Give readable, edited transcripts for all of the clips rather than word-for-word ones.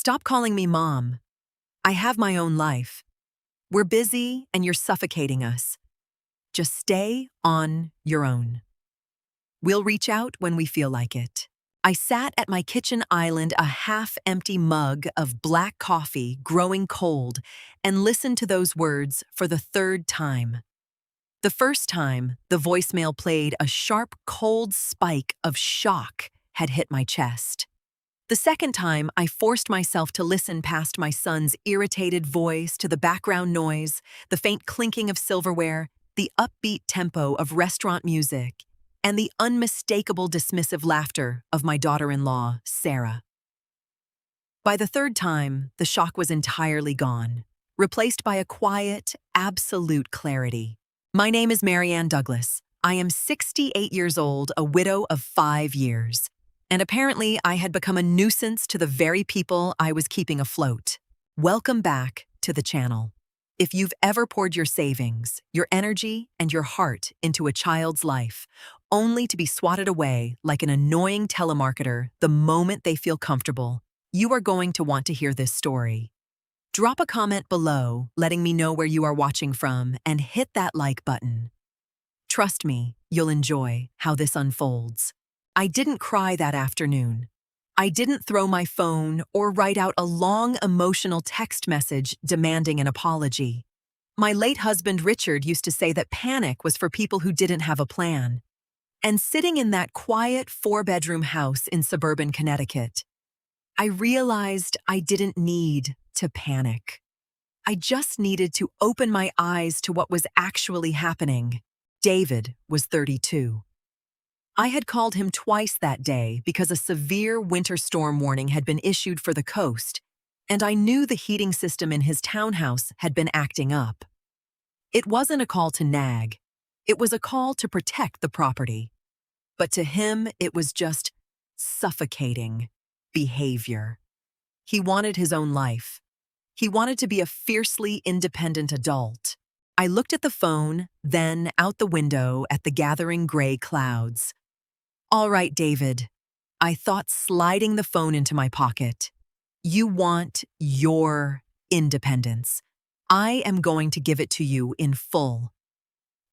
Stop calling me mom. I have my own life. We're busy and you're suffocating us. Just stay on your own. We'll reach out when we feel like it. I sat at my kitchen island, a half-empty mug of black coffee growing cold, and listened to those words for the third time. The first time, the voicemail played, a sharp, cold spike of shock had hit my chest. The second time, I forced myself to listen past my son's irritated voice to the background noise, the faint clinking of silverware, the upbeat tempo of restaurant music, and the unmistakable dismissive laughter of my daughter-in-law, Sarah. By the third time, the shock was entirely gone, replaced by a quiet, absolute clarity. My name is Marianne Douglas. I am 68 years old, a widow of 5 years. And apparently I had become a nuisance to the very people I was keeping afloat. Welcome back to the channel. If you've ever poured your savings, your energy, and your heart into a child's life, only to be swatted away like an annoying telemarketer the moment they feel comfortable, you are going to want to hear this story. Drop a comment below letting me know where you are watching from and hit that like button. Trust me, you'll enjoy how this unfolds. I didn't cry that afternoon. I didn't throw my phone or write out a long emotional text message demanding an apology. My late husband Richard used to say that panic was for people who didn't have a plan. And sitting in that quiet 4-bedroom house in suburban Connecticut, I realized I didn't need to panic. I just needed to open my eyes to what was actually happening. David was 32. I had called him twice that day because a severe winter storm warning had been issued for the coast, and I knew the heating system in his townhouse had been acting up. It wasn't a call to nag. It was a call to protect the property. But to him, it was just suffocating behavior. He wanted his own life. He wanted to be a fiercely independent adult. I looked at the phone, then out the window at the gathering gray clouds. All right, David, I thought, sliding the phone into my pocket. You want your independence. I am going to give it to you in full.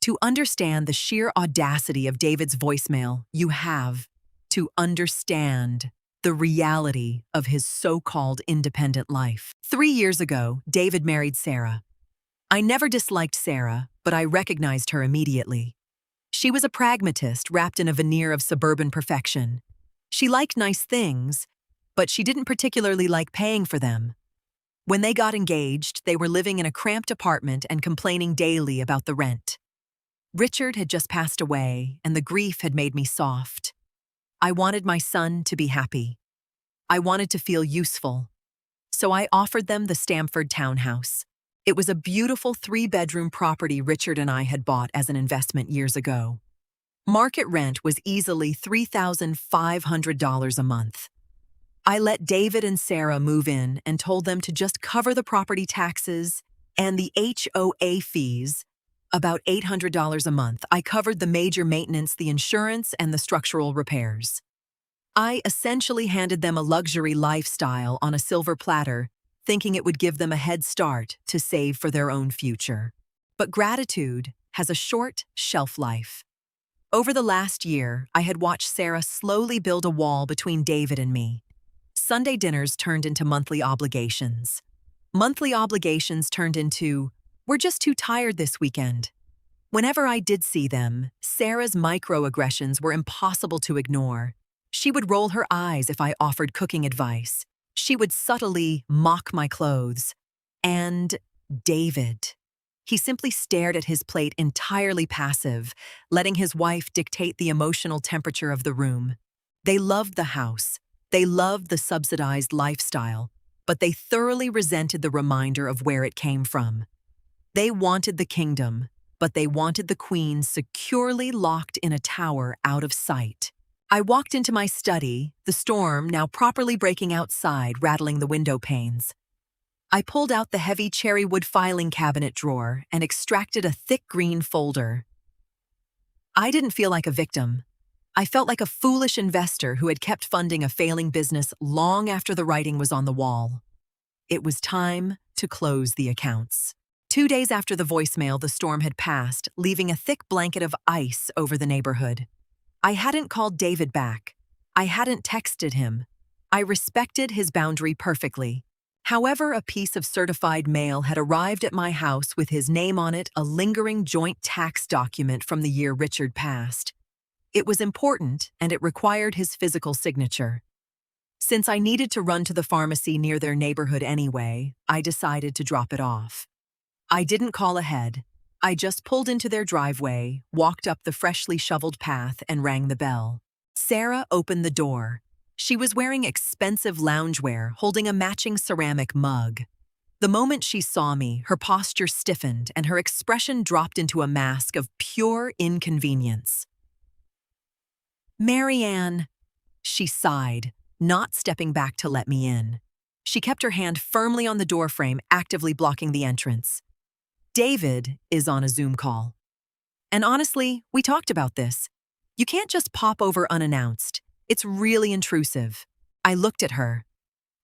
To understand the sheer audacity of David's voicemail, you have to understand the reality of his so-called independent life. 3 years ago, David married Sarah. I never disliked Sarah, but I recognized her immediately. She was a pragmatist wrapped in a veneer of suburban perfection. She liked nice things, but she didn't particularly like paying for them. When they got engaged, they were living in a cramped apartment and complaining daily about the rent. Richard had just passed away, and the grief had made me soft. I wanted my son to be happy. I wanted to feel useful. So I offered them the Stamford townhouse. It was a beautiful 3-bedroom property Richard and I had bought as an investment years ago. Market rent was easily $3,500 a month. I let David and Sarah move in and told them to just cover the property taxes and the HOA fees, about $800 a month. I covered the major maintenance, the insurance, and the structural repairs. I essentially handed them a luxury lifestyle on a silver platter, thinking it would give them a head start to save for their own future. But gratitude has a short shelf life. Over the last year, I had watched Sarah slowly build a wall between David and me. Sunday dinners turned into monthly obligations. Monthly obligations turned into, "We're just too tired this weekend." Whenever I did see them, Sarah's microaggressions were impossible to ignore. She would roll her eyes if I offered cooking advice. She would subtly mock my clothes. And David. He simply stared at his plate, entirely passive, letting his wife dictate the emotional temperature of the room. They loved the house. They loved the subsidized lifestyle, but they thoroughly resented the reminder of where it came from. They wanted the kingdom, but they wanted the queen securely locked in a tower out of sight. I walked into my study, the storm now properly breaking outside, rattling the window panes. I pulled out the heavy cherry wood filing cabinet drawer and extracted a thick green folder. I didn't feel like a victim. I felt like a foolish investor who had kept funding a failing business long after the writing was on the wall. It was time to close the accounts. 2 days after the voicemail, the storm had passed, leaving a thick blanket of ice over the neighborhood. I hadn't called David back. I hadn't texted him. I respected his boundary perfectly. However, a piece of certified mail had arrived at my house with his name on it, a lingering joint tax document from the year Richard passed. It was important, and it required his physical signature. Since I needed to run to the pharmacy near their neighborhood anyway, I decided to drop it off. I didn't call ahead. I just pulled into their driveway, walked up the freshly shoveled path, and rang the bell. Sarah opened the door. She was wearing expensive loungewear, holding a matching ceramic mug. The moment she saw me, her posture stiffened and her expression dropped into a mask of pure inconvenience. "Marianne," she sighed, not stepping back to let me in. She kept her hand firmly on the doorframe, actively blocking the entrance. "David is on a Zoom call. And honestly, we talked about this. You can't just pop over unannounced. It's really intrusive." I looked at her.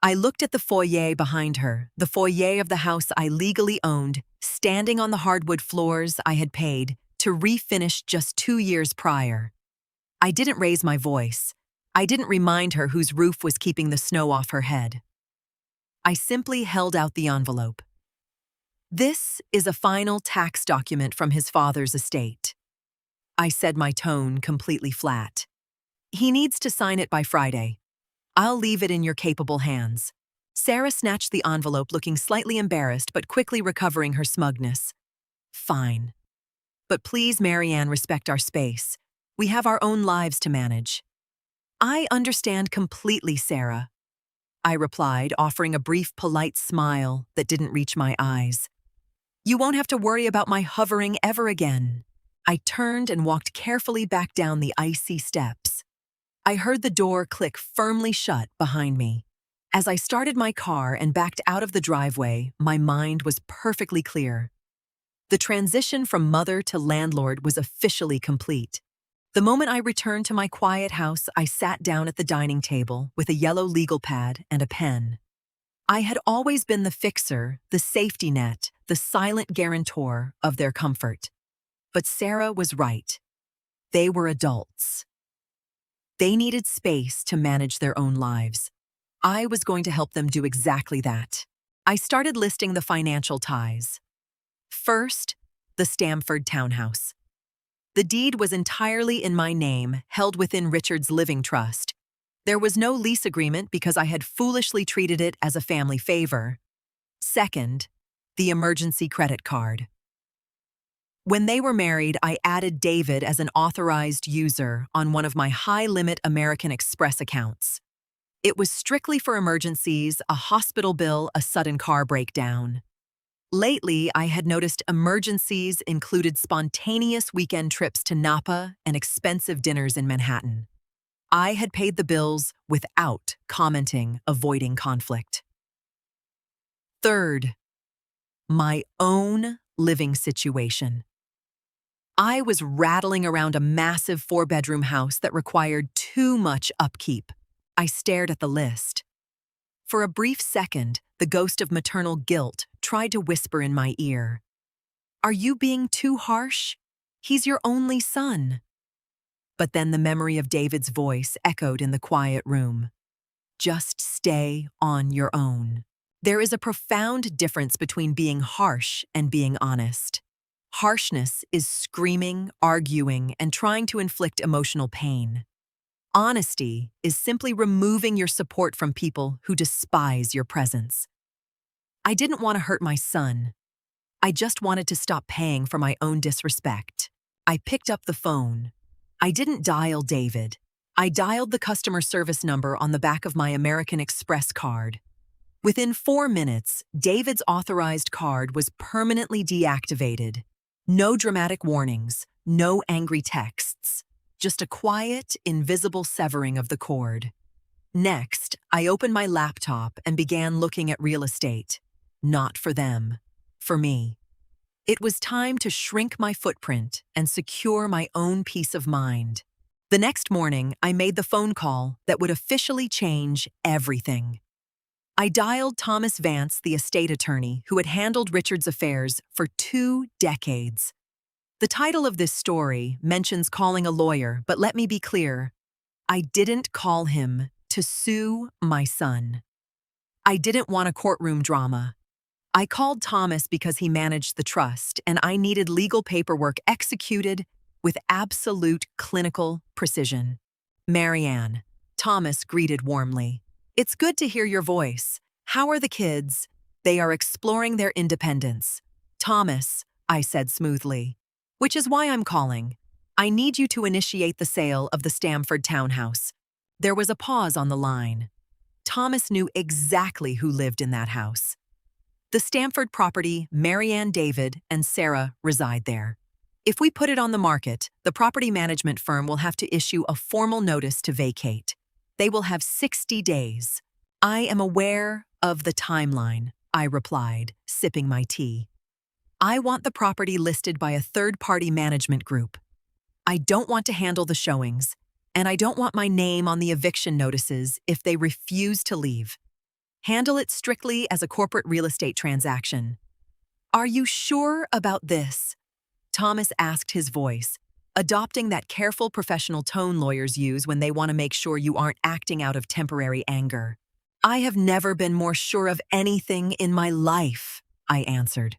I looked at the foyer behind her, the foyer of the house I legally owned, standing on the hardwood floors I had paid to refinish just 2 years prior. I didn't raise my voice. I didn't remind her whose roof was keeping the snow off her head. I simply held out the envelope. "This is a final tax document from his father's estate." I said, my tone completely flat. "He needs to sign it by Friday. I'll leave it in your capable hands." Sarah snatched the envelope, looking slightly embarrassed but quickly recovering her smugness. "Fine. But please, Marianne, respect our space. We have our own lives to manage." "I understand completely, Sarah," I replied, offering a brief, polite smile that didn't reach my eyes. "You won't have to worry about my hovering ever again." I turned and walked carefully back down the icy steps. I heard the door click firmly shut behind me. As I started my car and backed out of the driveway, my mind was perfectly clear. The transition from mother to landlord was officially complete. The moment I returned to my quiet house, I sat down at the dining table with a yellow legal pad and a pen. I had always been the fixer, the safety net, the silent guarantor of their comfort. But Sarah was right. They were adults. They needed space to manage their own lives. I was going to help them do exactly that. I started listing the financial ties. First, the Stamford townhouse. The deed was entirely in my name, held within Richard's living trust. There was no lease agreement because I had foolishly treated it as a family favor. Second, the emergency credit card. When they were married, I added David as an authorized user on one of my high-limit American Express accounts. It was strictly for emergencies, a hospital bill, a sudden car breakdown. Lately, I had noticed emergencies included spontaneous weekend trips to Napa and expensive dinners in Manhattan. I had paid the bills without commenting, avoiding conflict. Third, my own living situation. I was rattling around a massive 4-bedroom house that required too much upkeep. I stared at the list. For a brief second, the ghost of maternal guilt tried to whisper in my ear. "Are you being too harsh? He's your only son." But then the memory of David's voice echoed in the quiet room. "Just stay on your own." There is a profound difference between being harsh and being honest. Harshness is screaming, arguing, and trying to inflict emotional pain. Honesty is simply removing your support from people who despise your presence. I didn't want to hurt my son. I just wanted to stop paying for my own disrespect. I picked up the phone. I didn't dial David. I dialed the customer service number on the back of my American Express card. Within 4 minutes, David's authorized card was permanently deactivated. No dramatic warnings, no angry texts. Just a quiet, invisible severing of the cord. Next, I opened my laptop and began looking at real estate. Not for them, for me. It was time to shrink my footprint and secure my own peace of mind. The next morning, I made the phone call that would officially change everything. I dialed Thomas Vance, the estate attorney who had handled Richard's affairs for 2 decades. The title of this story mentions calling a lawyer, but let me be clear. I didn't call him to sue my son. I didn't want a courtroom drama. I called Thomas because he managed the trust, and I needed legal paperwork executed with absolute clinical precision. Marianne, Thomas greeted warmly. It's good to hear your voice. How are the kids? They are exploring their independence. Thomas, I said smoothly. Which is why I'm calling. I need you to initiate the sale of the Stamford townhouse. There was a pause on the line. Thomas knew exactly who lived in that house. The Stamford property, Marianne, David, and Sarah reside there. If we put it on the market, the property management firm will have to issue a formal notice to vacate. They will have 60 days. I am aware of the timeline, I replied, sipping my tea. I want the property listed by a third-party management group. I don't want to handle the showings, and I don't want my name on the eviction notices if they refuse to leave. Handle it strictly as a corporate real estate transaction. Are you sure about this? Thomas asked, his voice, adopting that careful professional tone lawyers use when they want to make sure you aren't acting out of temporary anger. I have never been more sure of anything in my life, I answered.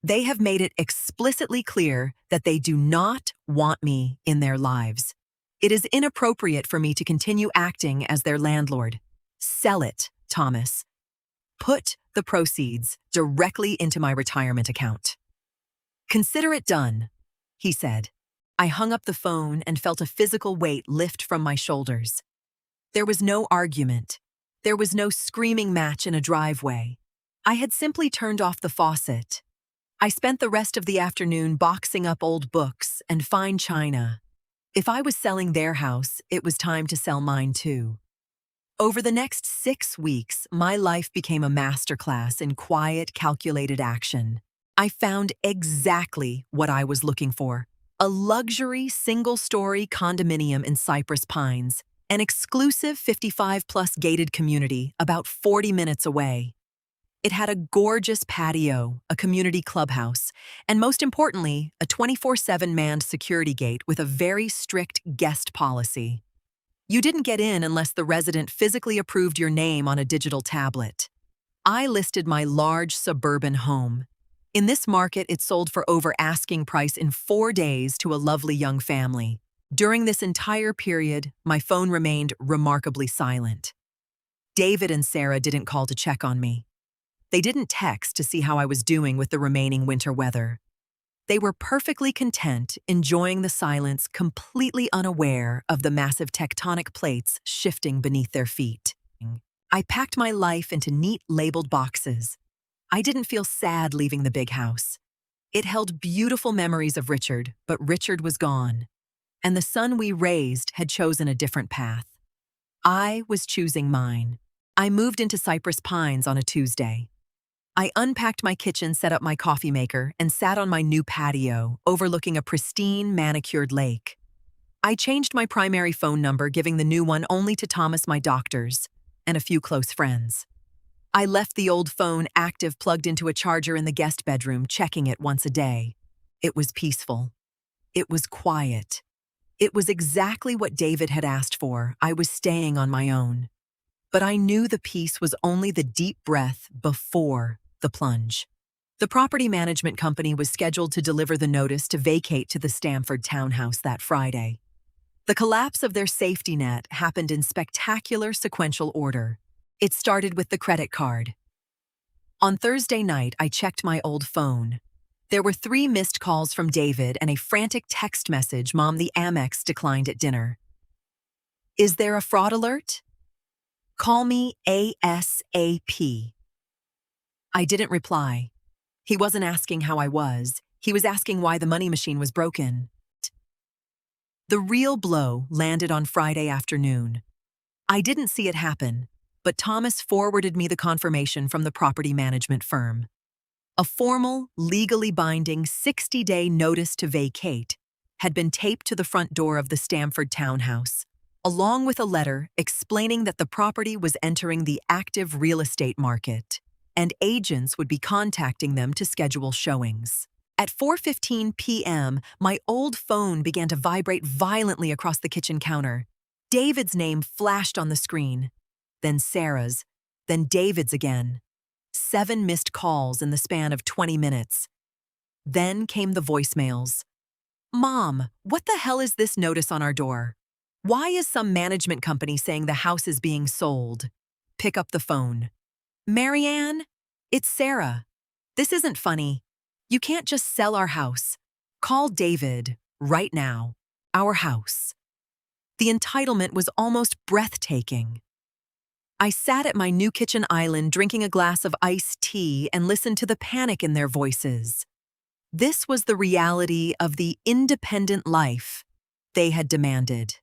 They have made it explicitly clear that they do not want me in their lives. It is inappropriate for me to continue acting as their landlord. Sell it, Thomas. Put the proceeds directly into my retirement account. Consider it done, he said. I hung up the phone and felt a physical weight lift from my shoulders. There was no argument. There was no screaming match in a driveway. I had simply turned off the faucet. I spent the rest of the afternoon boxing up old books and fine china. If I was selling their house, it was time to sell mine too. Over the next 6 weeks, my life became a masterclass in quiet, calculated action. I found exactly what I was looking for: a luxury single-story condominium in Cypress Pines, an exclusive 55-plus gated community about 40 minutes away. It had a gorgeous patio, a community clubhouse, and most importantly, a 24/7 manned security gate with a very strict guest policy. You didn't get in unless the resident physically approved your name on a digital tablet. I listed my large suburban home. In this market, it sold for over asking price in 4 days to a lovely young family. During this entire period, my phone remained remarkably silent. David and Sarah didn't call to check on me. They didn't text to see how I was doing with the remaining winter weather. They were perfectly content, enjoying the silence, completely unaware of the massive tectonic plates shifting beneath their feet. I packed my life into neat labeled boxes. I didn't feel sad leaving the big house. It held beautiful memories of Richard, but Richard was gone, and the son we raised had chosen a different path. I was choosing mine. I moved into Cypress Pines on a Tuesday. I unpacked my kitchen, set up my coffee maker, and sat on my new patio, overlooking a pristine, manicured lake. I changed my primary phone number, giving the new one only to Thomas, my doctors, and a few close friends. I left the old phone active, plugged into a charger in the guest bedroom, checking it once a day. It was peaceful. It was quiet. It was exactly what David had asked for. I was staying on my own. But I knew the peace was only the deep breath before the plunge. The property management company was scheduled to deliver the notice to vacate to the Stamford townhouse that Friday. The collapse of their safety net happened in spectacular sequential order. It started with the credit card. On Thursday night, I checked my old phone. There were 3 missed calls from David and a frantic text message: "Mom, the Amex declined at dinner. Is there a fraud alert? Call me ASAP." I didn't reply. He wasn't asking how I was. He was asking why the money machine was broken. The real blow landed on Friday afternoon. I didn't see it happen, but Thomas forwarded me the confirmation from the property management firm. A formal, legally binding 60-day notice to vacate had been taped to the front door of the Stamford townhouse. along with a letter explaining that the property was entering the active real estate market, and agents would be contacting them to schedule showings. At 4:15 p.m., my old phone began to vibrate violently across the kitchen counter. David's name flashed on the screen, then Sarah's, then David's again. 7 missed calls in the span of 20 minutes. Then came the voicemails. "Mom, what the hell is this notice on our door? Why is some management company saying the house is being sold?" Pick up the phone. "Marianne, it's Sarah. This isn't funny. You can't just sell our house. Call David, right now. Our house." The entitlement was almost breathtaking. I sat at my new kitchen island drinking a glass of iced tea and listened to the panic in their voices. This was the reality of the independent life they had demanded.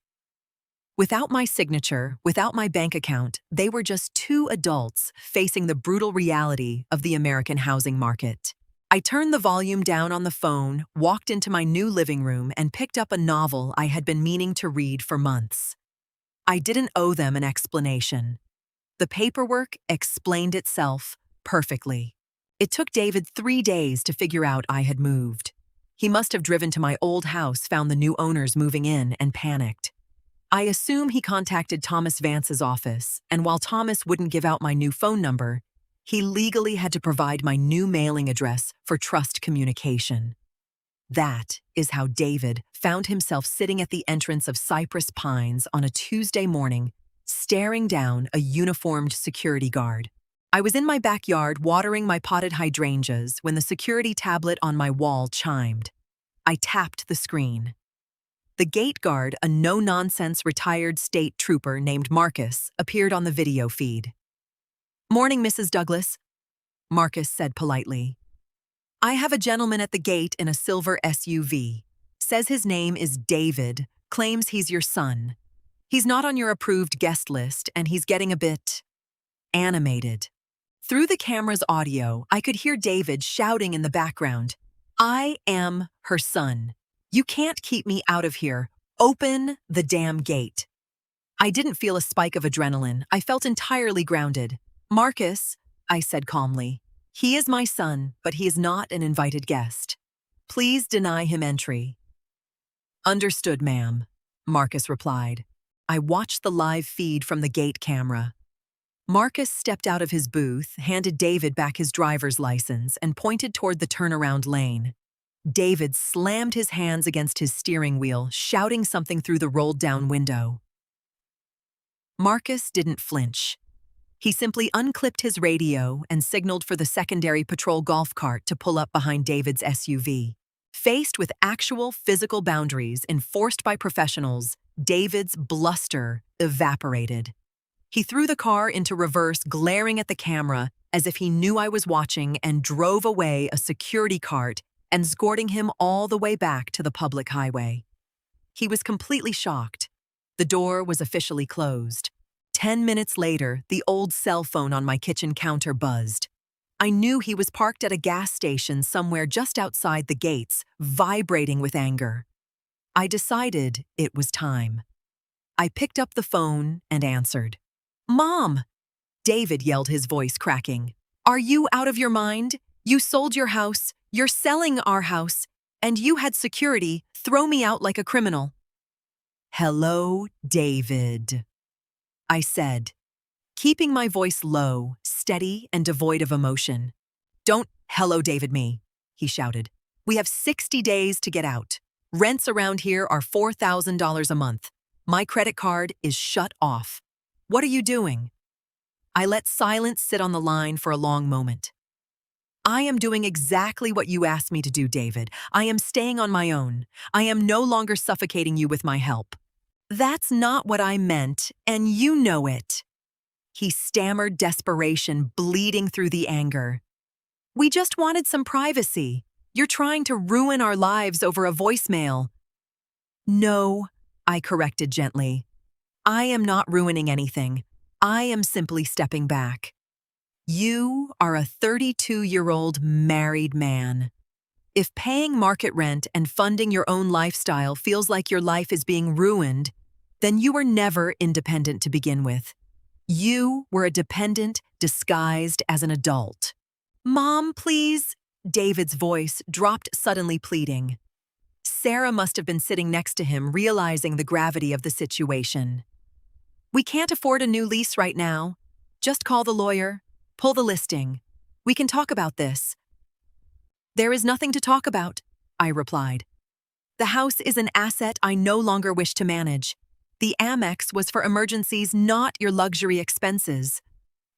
Without my signature, without my bank account, they were just two adults facing the brutal reality of the American housing market. I turned the volume down on the phone, walked into my new living room, and picked up a novel I had been meaning to read for months. I didn't owe them an explanation. The paperwork explained itself perfectly. It took David 3 days to figure out I had moved. He must have driven to my old house, found the new owners moving in, and panicked. I assume he contacted Thomas Vance's office, and while Thomas wouldn't give out my new phone number, he legally had to provide my new mailing address for trust communication. That is how David found himself sitting at the entrance of Cypress Pines on a Tuesday morning, staring down a uniformed security guard. I was in my backyard watering my potted hydrangeas when the security tablet on my wall chimed. I tapped the screen. The gate guard, a no-nonsense retired state trooper named Marcus, appeared on the video feed. "Morning, Mrs. Douglas," Marcus said politely. "I have a gentleman at the gate in a silver SUV. Says his name is David, claims he's your son. He's not on your approved guest list, and he's getting a bit animated." Through the camera's audio, I could hear David shouting in the background, "I am her son. You can't keep me out of here. Open the damn gate." I didn't feel a spike of adrenaline. I felt entirely grounded. "Marcus," I said calmly, "he is my son, but he is not an invited guest. Please deny him entry." "Understood, ma'am," Marcus replied. I watched the live feed from the gate camera. Marcus stepped out of his booth, handed David back his driver's license, and pointed toward the turnaround lane. David slammed his hands against his steering wheel, shouting something through the rolled-down window. Marcus didn't flinch. He simply unclipped his radio and signaled for the secondary patrol golf cart to pull up behind David's SUV. Faced with actual physical boundaries enforced by professionals, David's bluster evaporated. He threw the car into reverse, glaring at the camera as if he knew I was watching, and drove away a security cart, escorting him all the way back to the public highway. He was completely shocked. The door was officially closed. 10 minutes later, the old cell phone on my kitchen counter buzzed. I knew he was parked at a gas station somewhere just outside the gates, vibrating with anger. I decided it was time. I picked up the phone and answered. "Mom!" David yelled, his voice cracking. "Are you out of your mind? You sold your house, you're selling our house, and you had security throw me out like a criminal." "Hello, David," I said, keeping my voice low, steady, and devoid of emotion. "Don't hello David me," he shouted. "We have 60 days to get out. Rents around here are $4,000 a month. My credit card is shut off. What are you doing?" I let silence sit on the line for a long moment. "I am doing exactly what you asked me to do, David. I am staying on my own. I am no longer suffocating you with my help." "That's not what I meant, and you know it." He stammered, desperation bleeding through the anger. "We just wanted some privacy. You're trying to ruin our lives over a voicemail." "No," I corrected gently. "I am not ruining anything. I am simply stepping back. You are a 32-year-old married man. If paying market rent and funding your own lifestyle feels like your life is being ruined, then you were never independent to begin with. You were a dependent disguised as an adult. Mom, please. David's voice dropped suddenly pleading. Sarah must have been sitting next to him, realizing the gravity of the situation. We can't afford a new lease right now. Just call the lawyer. Pull the listing. We can talk about this. There is nothing to talk about, I replied. The house is an asset I no longer wish to manage. The Amex was for emergencies, not your luxury expenses.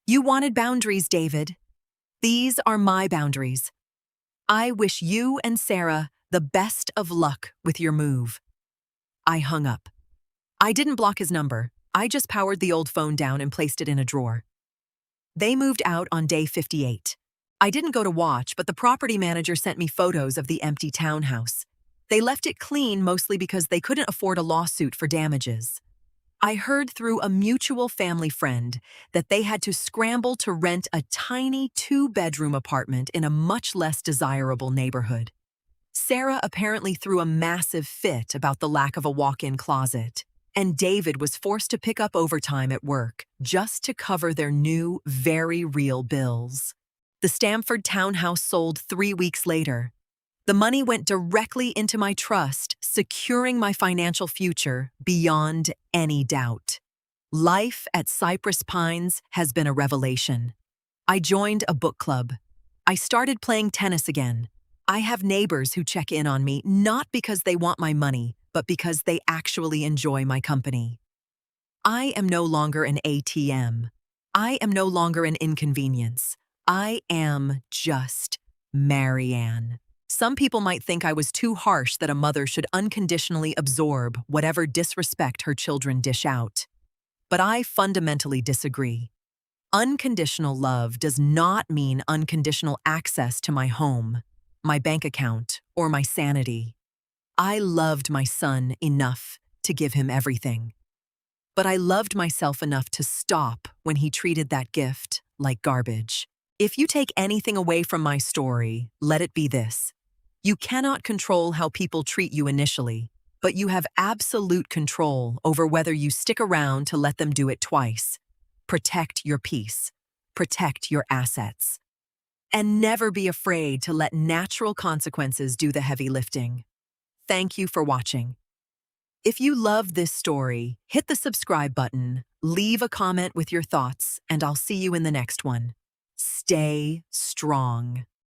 You wanted boundaries, David. These are my boundaries. I wish you and Sarah the best of luck with your move. I hung up. I didn't block his number. I just powered the old phone down and placed it in a drawer. They moved out on day 58. I didn't go to watch, but the property manager sent me photos of the empty townhouse. They left it clean mostly because they couldn't afford a lawsuit for damages. I heard through a mutual family friend that they had to scramble to rent a tiny 2-bedroom apartment in a much less desirable neighborhood. Sarah apparently threw a massive fit about the lack of a walk-in closet, and David was forced to pick up overtime at work just to cover their new, very real bills. The Stamford townhouse sold 3 weeks later. The money went directly into my trust, securing my financial future beyond any doubt. Life at Cypress Pines has been a revelation. I joined a book club. I started playing tennis again. I have neighbors who check in on me not because they want my money, but because they actually enjoy my company. I am no longer an ATM. I am no longer an inconvenience. I am just Marianne. Some people might think I was too harsh that a mother should unconditionally absorb whatever disrespect her children dish out. But I fundamentally disagree. Unconditional love does not mean unconditional access to my home, my bank account, or my sanity. I loved my son enough to give him everything. But I loved myself enough to stop when he treated that gift like garbage. If you take anything away from my story, let it be this. You cannot control how people treat you initially, but you have absolute control over whether you stick around to let them do it twice. Protect your peace. Protect your assets. And never be afraid to let natural consequences do the heavy lifting. Thank you for watching. If you love this story, hit the subscribe button, leave a comment with your thoughts, and I'll see you in the next one. Stay strong.